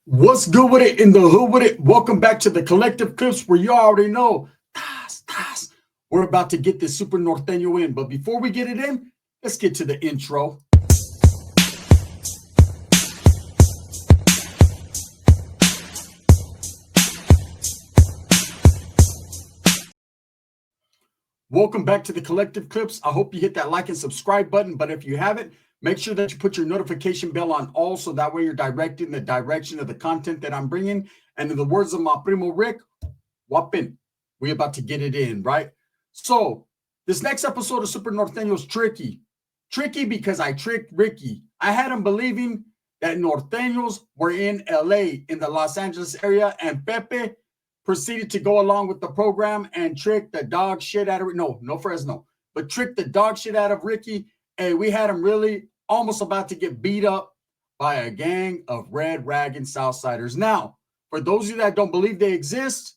What's good with it in the hood with it? Welcome back to the collective clips where you already know. We're about to get this super Norteno in. But before we get it in, let's get to the intro. Welcome back to the collective clips. I hope you hit that like and subscribe button. But if you haven't, make sure that you put your notification bell on all so that way you're directed in the direction of the content that I'm bringing. And in the words of my primo Rick, whopping, we about to get it in, right? So this next episode of Super Norteno is tricky. Tricky because I tricked Ricky. I had him believing that Norteños were in LA, in the Los Angeles area, and Pepe proceeded to go along with the program and trick the dog shit out of no Fresno, but trick the dog shit out of Ricky. And we had him really almost about to get beat up by a gang of red rag and Southsiders. Now, for those of you that don't believe they exist,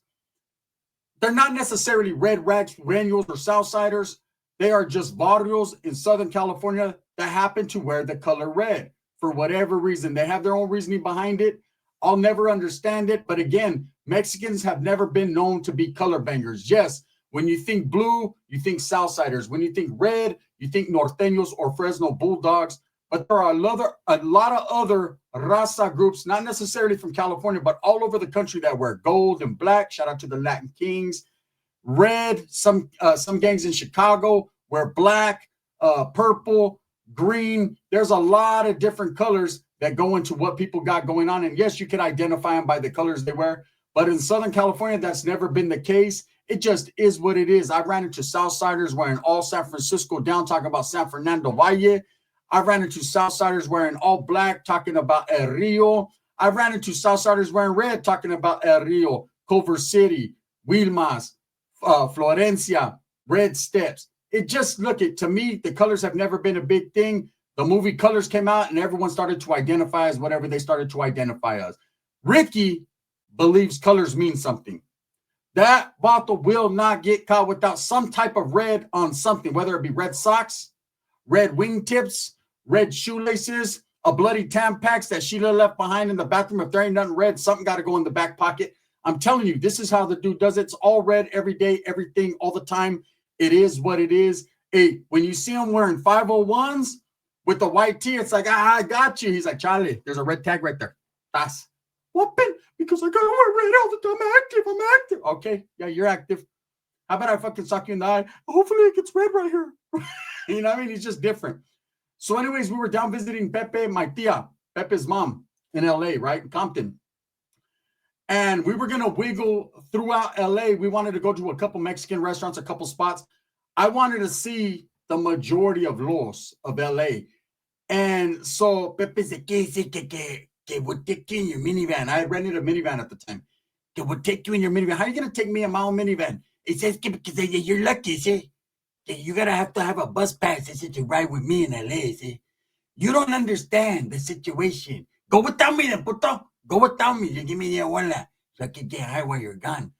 they're not necessarily red rags, granules, or Southsiders. They are just barrios in Southern California that happen to wear the color red for whatever reason. They have their own reasoning behind it. I'll never understand it. But again, Mexicans have never been known to be color bangers. Yes, when you think blue, you think Southsiders. When you think red, you think Norteños or Fresno Bulldogs. But there are a lot of other raza groups, not necessarily from California, but all over the country that wear gold and black. Shout out to the Latin Kings. Red, some gangs in Chicago wear black, purple, green. There's a lot of different colors that go into what people got going on. And yes, you can identify them by the colors they wear. But in Southern California, that's never been the case. It just is what it is. I ran into Southsiders wearing all San Francisco down, talking about San Fernando Valle. I ran into Southsiders wearing all black, talking about El Rio. I ran into Southsiders wearing red, talking about El Rio, Culver City, Wilmas, Florencia, Red Steps. It just, to me, the colors have never been a big thing. The movie Colors came out and everyone started to identify as whatever they started to identify as. Ricky believes colors mean something. That bottle will not get caught without some type of red on something, whether it be red socks, red wingtips, red shoelaces, a bloody Tampax that Sheila left behind in the bathroom. If there ain't nothing red, something got to go in the back pocket. I'm telling you, this is how the dude does it. It's all red every day, everything, all the time. It is what it is. Hey, when you see him wearing 501s with the white tee, it's like, I got you. He's like, Charlie, there's a red tag right there. That's whooping because I got to wear red all the time. I'm active. Okay, yeah, you're active. How about I fucking suck you in the eye? Hopefully it gets red right here. You know what I mean? He's just different. So anyways, we were down visiting Pepe, my tia, Pepe's mom in LA, right? In Compton. And we were going to wiggle throughout LA. We wanted to go to a couple Mexican restaurants, a couple spots. I wanted to see the majority of los of LA. And so Pepe said, que would take you in your minivan. I rented a minivan at the time. Que would take you in your minivan. How are you going to take me in my own minivan? He says, because you're lucky, see? You gotta have to have a bus pass to ride with me in LA. See? You don't understand the situation. Go without me, then, puto. Go without me. You give me the abuela so I can get high while you're gone.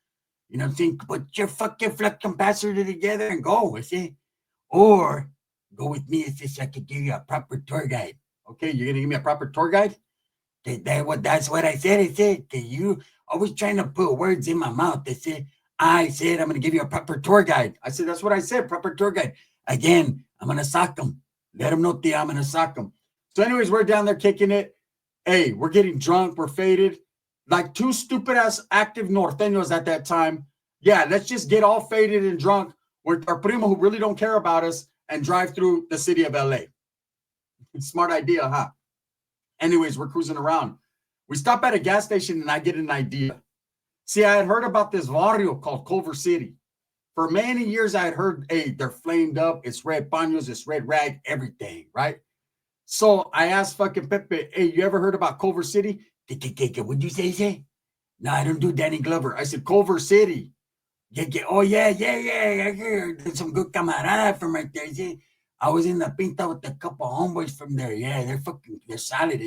You know what I'm saying? Put your fucking passenger together and go. See? Or go with me so I can give you a proper tour guide. Okay, you're gonna give me a proper tour guide? That's what I said. I said that you always trying to put words in my mouth. I said, I'm going to give you a proper tour guide. I said, that's what I said, proper tour guide. Again, I'm going to sock them. Let them know that I'm going to sock them. So anyways, we're down there kicking it. Hey, we're getting drunk. We're faded. Like two stupid-ass active Norteños at that time. Yeah, let's just get all faded and drunk with our primo who really don't care about us and drive through the city of LA. Smart idea, huh? Anyways, we're cruising around. We stop at a gas station and I get an idea. See, I had heard about this barrio called Culver City. For many years, I had heard, hey, they're flamed up. It's red paños, it's red rag, everything, right? So I asked fucking Pepe, hey, you ever heard about Culver City? What'd you say? No, I don't do Danny Glover. I said, Culver City. Oh, yeah. I heard there's some good camarada from right there. See? I was in the Pinta with a couple homeboys from there. Yeah, they're solid.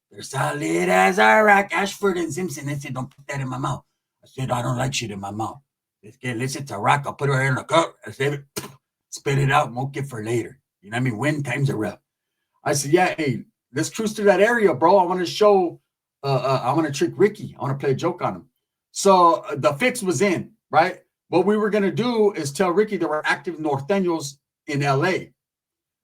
They're solid as a rock. Ashford and Simpson. They said, don't put that in my mouth. I said, I don't like shit in my mouth. Listen to rock. I'll put it right in the cup. I said, spit it out. Won't get for later. You know what I mean? When times are rough. I said, yeah, hey, let's cruise through that area, bro. I want to show I want to trick Ricky. I want to play a joke on him. So the fix was in, right? What we were going to do is tell Ricky there were active Norteños in LA.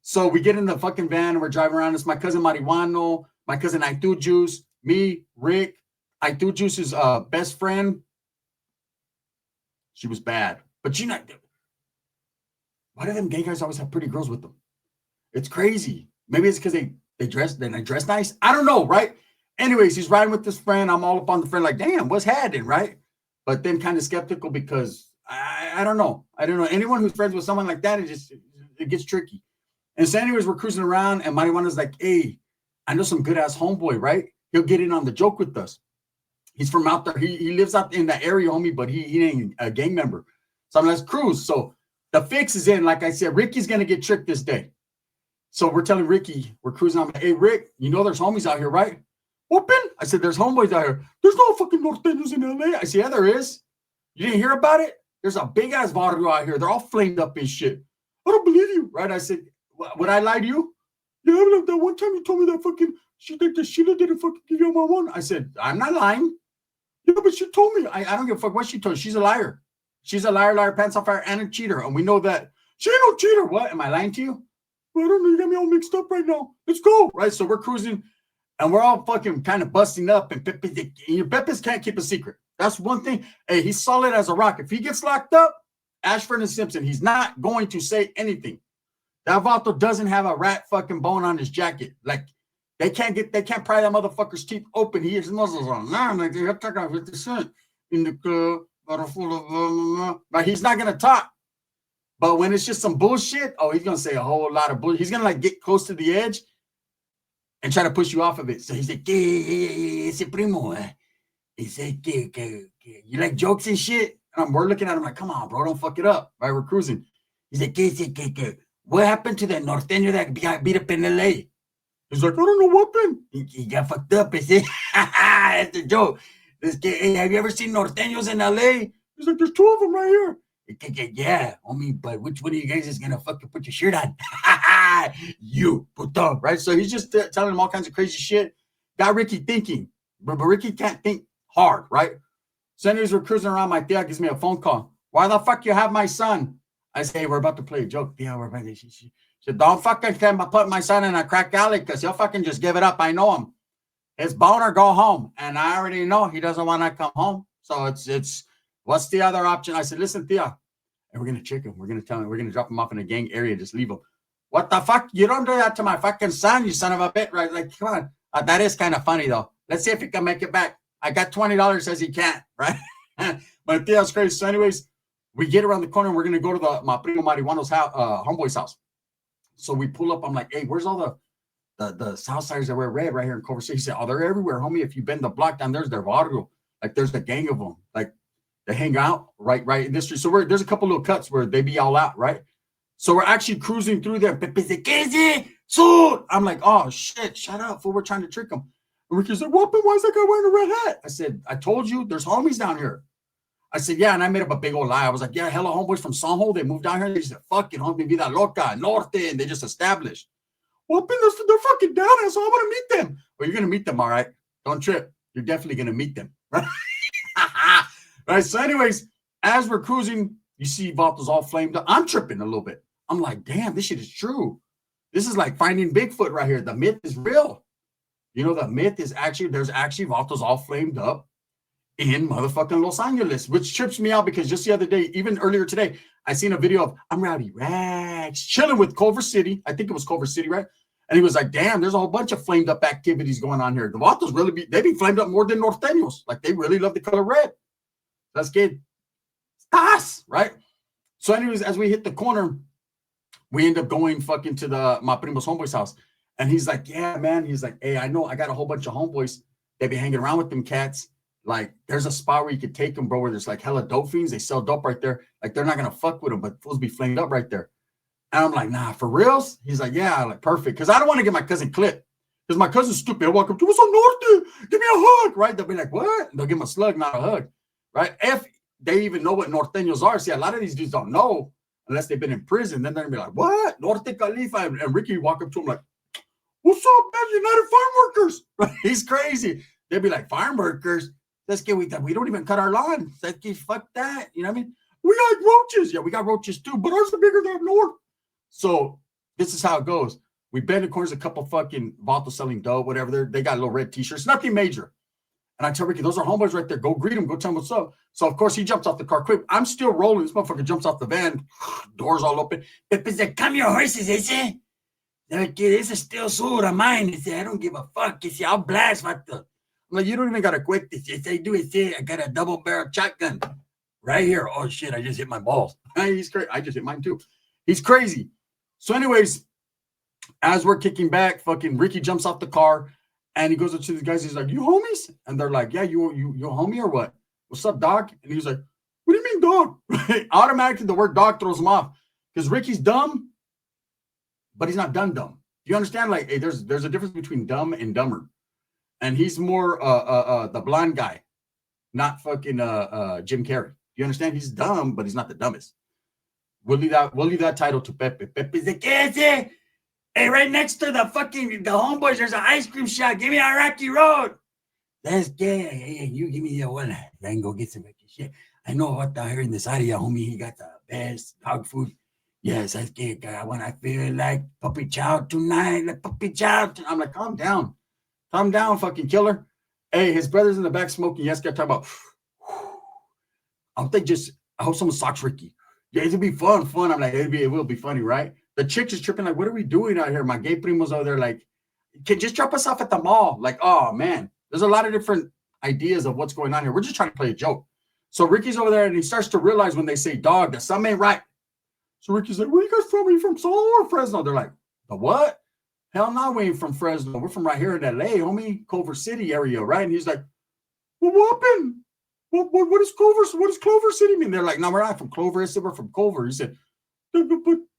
So we get in the fucking van and we're driving around. It's my cousin Marijuano, my cousin Aitu Juice, me, Rick, Aitu Juice's best friend. She was bad. But you know, why do them gay guys always have pretty girls with them? It's crazy. Maybe it's because they dress nice. I don't know, right? Anyways, he's riding with this friend. I'm all up on the friend, like, damn, what's happening, right? But then kind of skeptical because I don't know. I don't know. Anyone who's friends with someone like that, it gets tricky. And so anyways, we're cruising around and Marijuana's like, hey, I know some good ass homeboy, right? He'll get in on the joke with us. He's from out there. He lives out in that area, homie, but he ain't a gang member. So I'm like, let's cruise. So the fix is in. Like I said, Ricky's going to get tricked this day. So we're telling Ricky, we're cruising. I'm like, hey, Rick, you know there's homies out here, right? Whoopin'? I said, there's homeboys out here. There's no fucking Nortenos in LA. I said, yeah, there is. You didn't hear about it? There's a big ass barrio out here. They're all flamed up and shit. I don't believe you, right? I said, would I lie to you? Yeah, but that one time you told me that fucking Sheila didn't fucking give you my one. I said, I'm not lying. Yeah, but she told me. I don't give a fuck what she told. She's a liar. She's a liar, pants on fire, and a cheater. And we know that. She ain't no cheater. What? Am I lying to you? Well, I don't know. You got me all mixed up right now. Let's go. Right? So we're cruising, and we're all fucking kind of busting up. And Pepe's can't keep a secret. That's one thing. Hey, he's solid as a rock. If he gets locked up, Ashford and Simpson, he's not going to say anything. That Vato doesn't have a rat fucking bone on his jacket. Like, they can't pry that motherfucker's teeth open. He has muzzles on. Like, they have to take out 50 cents in the club, full of, but he's not going to talk. But when it's just some bullshit, he's going to say a whole lot of bullshit. He's going to, like, get close to the edge and try to push you off of it. So he's like, ese primo, he said, you like jokes and shit? And we're looking at him like, come on, bro, don't fuck it up. Right, we're cruising. He's like, what happened to the Norteno that beat up in LA? He's like, I don't know what happened. He got fucked up. He said, that's the joke. Hey, have you ever seen Norteños in LA? He's like, there's 2 of them right here. Yeah, homie, but which one of you guys is going to fucking put your shirt on? You, puto, right? So he's just telling him all kinds of crazy shit. Got Ricky thinking, but Ricky can't think hard, right? So anyways, we're cruising around. My tia gives me a phone call. Why the fuck you have my son? I say, hey, we're about to play a joke. Yeah, we're about to. She said, don't fucking put my son in a crack alley because he'll fucking just give it up. I know him. It's bone or go home. And I already know he doesn't want to come home. So it's what's the other option? I said, listen, Tia, and we're going to trick him. We're going to tell him. We're going to drop him off in a gang area. Just leave him. What the fuck? You don't do that to my fucking son, you son of a bitch. Right? Like, come on. That is kind of funny, though. Let's see if he can make it back. I got $20, says he can't, right? But Tia's crazy. So anyways, we get around the corner. And we're going to go to my primo Marijuano's house, homeboy's house. So we pull up. I'm like, hey, where's all the Southsiders that wear red right here in Culver City? He said, they're everywhere, homie. If you bend the block down, there's their barrio. Like, there's the gang of them. Like, they hang out right in this street. So there's a couple little cuts where they be all out, right? So we're actually cruising through there. I'm like, oh, shit, shut up, fool. We're trying to trick them. And Ricky's like, why is that guy wearing a red hat? I said, I told you, there's homies down here. I said, yeah, and I made up a big old lie. I was like, yeah, hella homeboys from Sanjo. They moved down here. They said, fucking homie, vida loca, norte, and they just established. Well, they're fucking down here, so I'm going to meet them. Well, you're going to meet them, all right? Don't trip. You're definitely going to meet them, right? Right, so anyways, as we're cruising, you see Vato's all flamed up. I'm tripping a little bit. I'm like, damn, this shit is true. This is like finding Bigfoot right here. The myth is real. You know, the myth is there's actually Vato's all flamed up in motherfucking Los Angeles, which trips me out because just the other day, even earlier today, I seen a video of I'm Rowdy Rags chilling with Culver City. I think it was Culver City, right? And he was like, damn, there's a whole bunch of flamed up activities going on here. The Vatos they be flamed up more than Norteños. Like, they really love the color red. That's good. Stars, right? So anyways, as we hit the corner, we end up going fucking to my primo's homeboy's house. And he's like, yeah, man. He's like, hey, I know I got a whole bunch of homeboys. They be hanging around with them cats. Like, there's a spot where you could take them, bro, where there's like hella dope fiends. They sell dope right there. Like, they're not going to fuck with them, but fools be flamed up right there. And I'm like, nah, for reals? He's like, yeah, like, perfect. Because I don't want to get my cousin clipped. Because my cousin's stupid. He'll walk up to, what's up, Norte? Give me a hug, right? They'll be like, what? And they'll give him a slug, not a hug, right? If they even know what Norteños are. See, a lot of these dudes don't know unless they've been in prison. Then they're going to be like, what? Norte Califa. And Ricky walk up to him like, what's up, man? United Farm Workers. Right? He's crazy. They'd be like, farm workers? Let's get we don't even cut our lawn. Let's get fuck that. You know what I mean? We got roaches. Yeah, we got roaches too, but ours are bigger than north. So this is how it goes. We bend the corners, a couple fucking vato selling dough, whatever. They got little red t-shirts, nothing major. And I tell Ricky, those are homeboys right there. Go greet them. Go tell them what's up. So, of course, he jumps off the car quick. I'm still rolling. This motherfucker jumps off the van. Doors all open. Pepe said, come your horses, he said. This is still soda mine. He said, I don't give a fuck. He said, I'll blast what the. I'm like, you don't even got to quit this. He said, do it. I got a double barrel shotgun right here. Oh, shit, I just hit my balls. He's crazy. I just hit mine, too. He's crazy. So, anyways, as we're kicking back, fucking Ricky jumps off the car. And he goes up to these guys. He's like, you homies? And they're like, yeah, you homie or what? What's up, dog? And he's like, what do you mean, dog? Automatically, the word dog throws him off. Because Ricky's dumb, but he's not dumb. Do you understand? Like, hey, there's a difference between dumb and dumber. And he's more the blonde guy, not fucking Jim Carrey. You understand? He's dumb, but he's not the dumbest. We'll leave that title to Pepe. Pepe's like, ¿qué? Hey, right next to the homeboys, there's an ice cream shop. Give me a Rocky Road. That's gay. Hey, you give me the one. I can go get some shit. I know what here in this area, homie. He got the best dog food. Yes, that's gay. I feel like puppy chow tonight. Like puppy chow. I'm like, calm down. Calm down, fucking killer. Hey, his brother's in the back smoking. Yes, got talking about. I hope someone socks Ricky. Yeah, it'll be fun. I'm like, it will be funny, right? The chick is tripping like, what are we doing out here? My gay primos over there like, can just drop us off at the mall. Like, oh, man. There's a lot of different ideas of what's going on here. We're just trying to play a joke. So Ricky's over there, and he starts to realize when they say dog that something ain't right. So Ricky's like, where you guys from? Are you from Solo or Fresno? They're like, the what? Hell no, we ain't from Fresno. We're from right here in L.A., homie. Culver City area, right? And he's like, well, what happened? What does Culver City mean? They're like, no, we're not from Clover. I said, we're from Culver. He said, but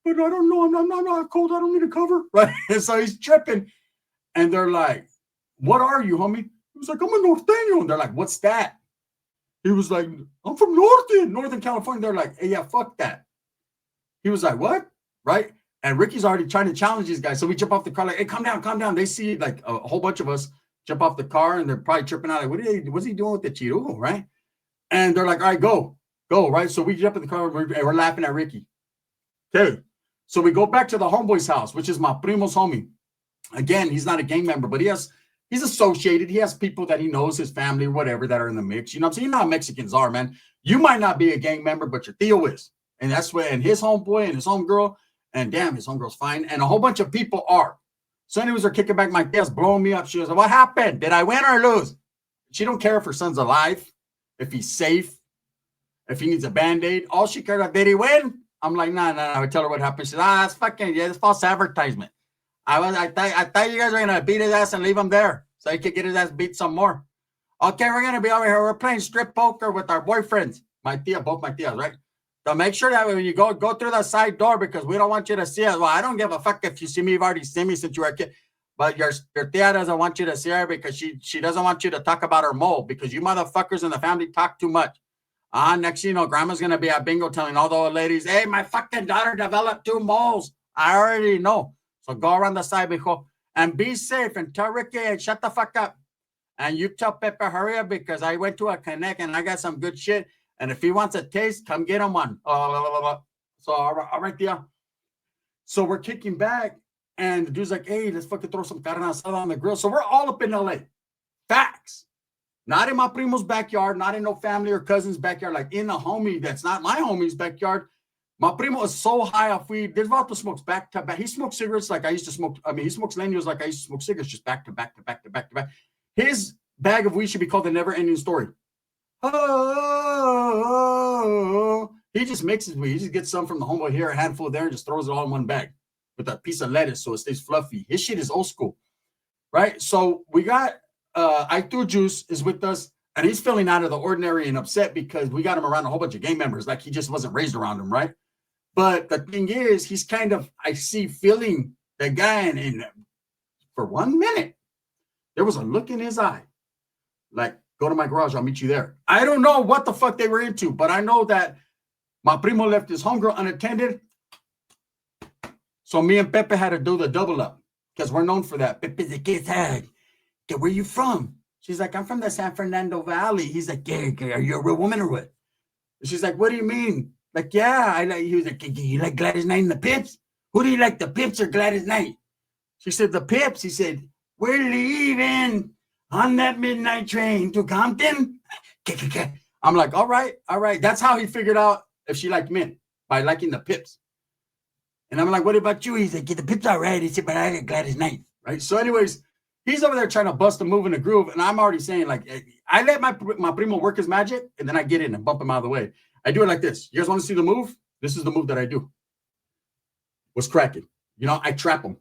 I don't know. I'm not cold. I don't need a cover. Right. And so he's tripping. And they're like, what are you, homie? He was like, I'm a Norteno. And they're like, what's that? He was like, I'm from Northern California. They're like, hey, yeah, fuck that. He was like, what? Right. And Ricky's already trying to challenge these guys. So we jump off the car like, hey, calm down. They see like a whole bunch of us jump off the car and they're probably tripping out. Like, what's he doing with the Chirujo? Right. And they're like, all right, go. Right. So we jump in the car and we're laughing at Ricky. Okay. So we go back to the homeboy's house, which is my primo's homie. Again, he's not a gang member, but he's associated. He has people that he knows, his family, whatever, that are in the mix. You know what I'm saying? You know how Mexicans are, man. You might not be a gang member, but your tío is. And that's where, and his homeboy and his homegirl, and damn, his homegirl's fine. And a whole bunch of people are. So anyways, they're kicking back. My tía's blowing me up. She goes, what happened? Did I win or lose? She don't care if her son's alive, if he's safe, if he needs a Band-Aid. All she cares about, did he win? I'm like, no. I tell her what happened. She said, that's fucking, it's false advertisement. I thought you guys were going to beat his ass and leave him there so he could get his ass beat some more. Okay, we're going to be over here. We're playing strip poker with our boyfriends. Both my tias, right? So make sure that when you go through the side door because we don't want you to see us. Well, I don't give a fuck if you see me. You've already seen me since you were a kid. But your tia doesn't want you to see her because she doesn't want you to talk about her mole because you motherfuckers in the family talk too much. Next you know, grandma's going to be at bingo telling all the old ladies, hey, my fucking daughter developed 2 moles. I already know. So go around the side, mijo, and be safe and tell Ricky, hey, shut the fuck up. And you tell Pepe, hurry up because I went to a Connect and I got some good shit. And if he wants a taste, come get him one. So, all right, yeah. So we're kicking back and the dude's like, hey, let's fucking throw some carne asada on the grill. So we're all up in LA. Facts. Not in my primo's backyard, not in no family or cousin's backyard, like in a homie that's not my homie's backyard. My primo is so high off weed. This vato smokes back to back. He smokes cigarettes like I used to smoke. I mean, he smokes leños like I used to smoke cigarettes, just back to back. His bag of weed should be called the never-ending story. Oh, he just mixes weed. He just gets some from the homeboy here, a handful there, and just throws it all in one bag with a piece of lettuce so it stays fluffy. His shit is old school, right? So we got Aitu Juice is with us, and he's feeling out of the ordinary and upset because we got him around a whole bunch of gang members. Like he just wasn't raised around them, right? But the thing is, he's kind of, I see, feeling the guy, and for 1 minute, there was a look in his eye. Like, go to my garage, I'll meet you there. I don't know what the fuck they were into, but I know that my primo left his homegirl unattended. So me and Pepe had to do the double up because we're known for that. Pepe's like, where you from? She's like, I'm from the San Fernando Valley. He's like, yeah, are you a real woman or what? She's like, what do you mean? Like, yeah, I like. He was like, you like Gladys Knight and the Pips? Who do you like, the Pips or Gladys Knight? She said, the Pips. He said, we're leaving on that midnight train to Compton. I'm like, all right. That's how he figured out if she liked men, by liking the Pips. And I'm like, what about you? He's like, yeah, the Pips are right. He said, but I like Gladys Knight, right? So anyways, he's over there trying to bust a move in a groove. And I'm already saying, like, I let my primo work his magic, and then I get in and bump him out of the way. I do it like this. You guys want to see the move? This is the move that I do. What's cracking? You know, I trap him.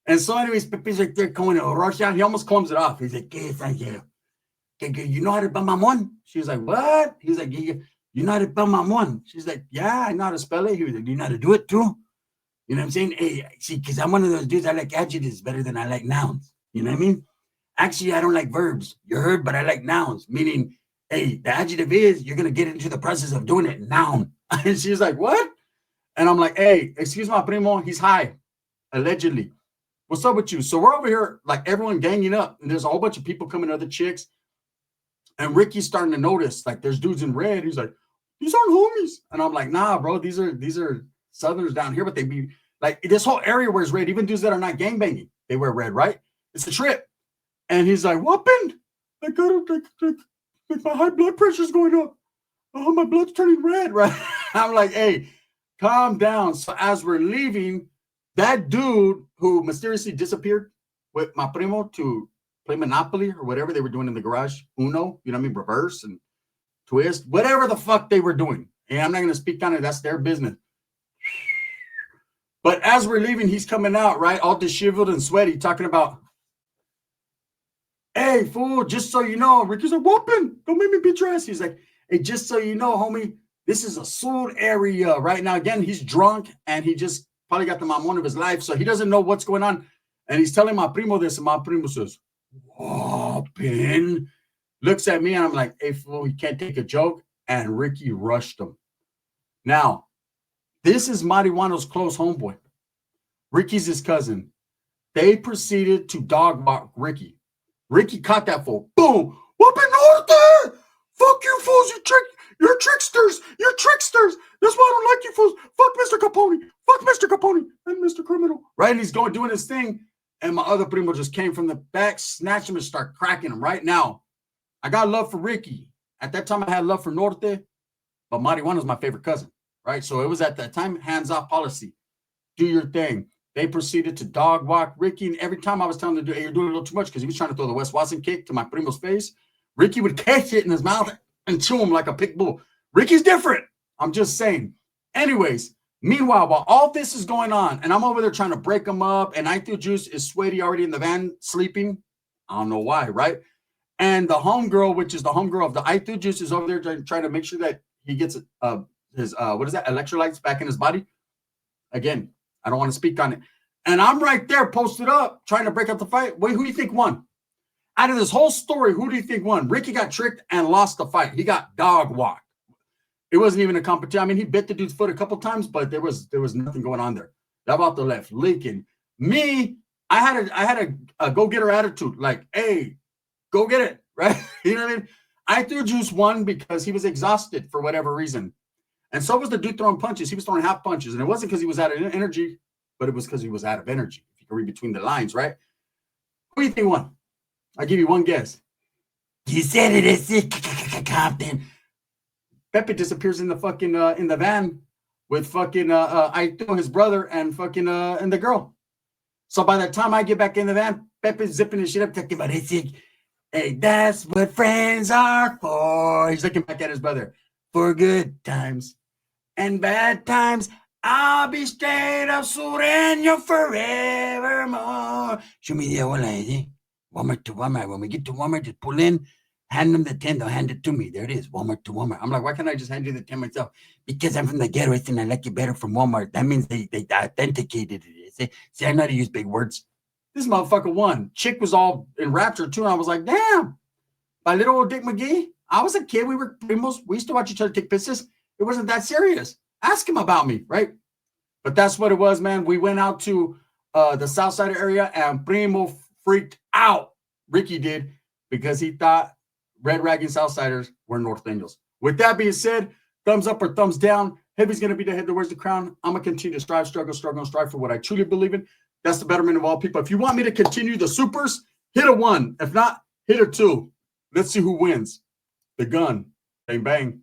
And so anyways, Pepe's like, they're going to rush out. He almost clumps it off. He's like, you know how to spell mamon? She's like, what? He's like, you know how to spell mamon? She's like, yeah, I know how to spell it. He was like, do you know how to do it too? You know what I'm saying? Hey, see, because I'm one of those dudes, I like adjectives better than I like nouns. You know what I mean? Actually, I don't like verbs. You heard, but I like nouns. Meaning, hey, the adjective is you're going to get into the process of doing it. Noun. And she's like, what? And I'm like, hey, excuse my primo. He's high, allegedly. What's up with you? So we're over here, like everyone ganging up. And there's a whole bunch of people coming, other chicks. And Ricky's starting to notice, like, there's dudes in red. He's like, these aren't homies. And I'm like, nah, bro, these are Southerners down here, but they be like, this whole area wears red. Even dudes that are not gangbanging, they wear red, right? It's a trip. And he's like, what happened? I got like my high blood pressure's going up. Oh, my blood's turning red, right? I'm like, hey, calm down. So as we're leaving, that dude who mysteriously disappeared with my primo to play Monopoly or whatever they were doing in the garage, Uno, you know what I mean, reverse and twist, whatever the fuck they were doing. And I'm not going to speak on it. That's their business. But as we're leaving, he's coming out, right? All disheveled and sweaty, talking about, hey, fool, just so you know, Ricky's like, whooping, don't make me beat your ass. He's like, hey, just so you know, homie, this is a sold area right now. Again, he's drunk and he just probably got the mamon of his life. So he doesn't know what's going on. And he's telling my primo this, and my primo says, whooping. Looks at me and I'm like, hey, fool, he can't take a joke. And Ricky rushed him. Now, this is Marijuano's close homeboy. Ricky's his cousin. They proceeded to dog walk Ricky. Ricky caught that fool. Boom! Whooping Norte! Fuck you fools! You're tricksters! You're tricksters! That's why I don't like you fools. Fuck Mr. Capone! Fuck Mr. Capone and Mr. Criminal. Right? And he's doing his thing. And my other primo just came from the back, snatched him, and start cracking him. Right now, I got love for Ricky. At that time, I had love for Norte, but Marijuana's my favorite cousin. Right? So it was at that time, hands-off policy. Do your thing. They proceeded to dog walk Ricky, and every time I was telling him to do, hey, you're doing a little too much, because he was trying to throw the Wes Watson kick to my primo's face. Ricky would catch it in his mouth and chew him like a pit bull. Ricky's different. I'm just saying. Anyways, meanwhile, while all this is going on, and I'm over there trying to break him up, and I Feel Juice is sweaty already in the van sleeping. I don't know why, right? And the homegirl, which is the homegirl of the I Feel Juice, is over there trying to make sure that he gets his electrolytes back in his body. Again, I don't want to speak on it. And I'm right there posted up trying to break up the fight. Wait, who do you think won? Out of this whole story, who do you think won? Ricky got tricked and lost the fight. He got dog walked. It wasn't even a competition. I mean, he bit the dude's foot a couple times, but there was nothing going on there. That about the left leaking. Me, I had a go-getter attitude. Like, hey, go get it, right? You know what I mean? I Threw Juice won because he was exhausted for whatever reason. And so was the dude throwing punches. He was throwing half punches. And it wasn't because he was out of energy, but it was because he was out of energy. If you can read between the lines, right? Who do you think won? I'll give you one guess. You said it, it's Compton. Pepe disappears in the fucking in the van with fucking Aito, his brother, and fucking and the girl. So by the time I get back in the van, Pepe's zipping his shit up, talking about hey, that's what friends are for. He's looking back at his brother. For good times and bad times, I'll be straight up Sureno forevermore. Show me the abuela, Walmart to Walmart. When we get to Walmart, just pull in, hand them the 10, they'll hand it to me. There it is, Walmart to Walmart. I'm like, why can't I just hand you the 10 myself? Because I'm from the ghetto, and I like it better from Walmart. That means they authenticated it. See, I know how to use big words. This motherfucker won. Chick was all in rapture too, and I was like, damn. By little old Dick McGee, I was a kid. We were primos. We used to watch each other take pisses. It wasn't that serious. Ask him about me, right? But that's what it was, man. We went out to the South Side area, and Primo freaked out. Ricky did. because he thought Red Ragging Southsiders were Nortenos. With that being said, thumbs up or thumbs down. Heavy's going to be the head that wears the crown. I'm going to continue to strive, struggle, and strive for what I truly believe in. That's the betterment of all people. If you want me to continue the supers, hit a 1. If not, hit a 2. Let's see who wins. The gun. Bang, bang.